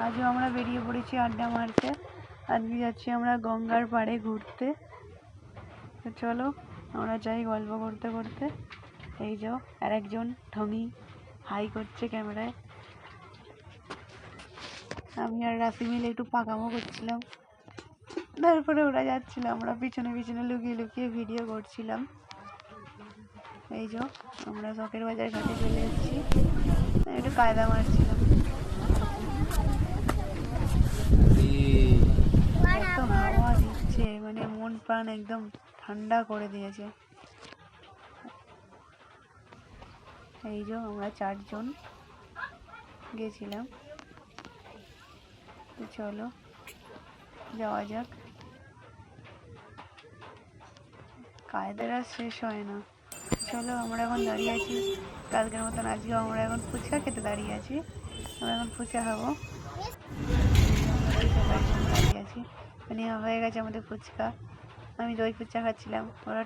আজও আমরা বেরিয়ে পড়েছি আড্ডা মারতে। আজকে যাচ্ছি আমরা গঙ্গার পাড়ে ঘুরতে। তো চলো আমরা যাই গল্প করতে করতে। এই যে আর একজন ঢঙি হাই করছে ক্যামেরায়। আমি আর রাশি মিলে একটু পাকামো করছিলাম, তারপরে ওরা যাচ্ছিল, আমরা পিছনে পিছনে লুকিয়ে লুকিয়ে ভিডিও করছিলাম। এই যে আমরা শখের বাজার ঘাটে চলে এসেছি, একটু কায়দা মারছিলাম। এত হাওয়া দিচ্ছে, মানে মন প্রাণ একদম ঠান্ডা করে দিয়েছে। এই যে আমরা 4 জন গেছিলাম। তো চলো যাওয়া যাক। কায়দারা শেষ হয় না। চলো আমরা এখন দাঁড়িয়ে আছি কালকের মতন, আজকে আমরা এখন ফুচকা খেতে দাঁড়িয়ে আছি। আমরা এখন ফুচকা খাবো। দাঁড়িয়ে আছি, মানে হয়ে গেছে আমাদের ফুচকা। আমি দই ফুচকা খাচ্ছিলাম, ওরা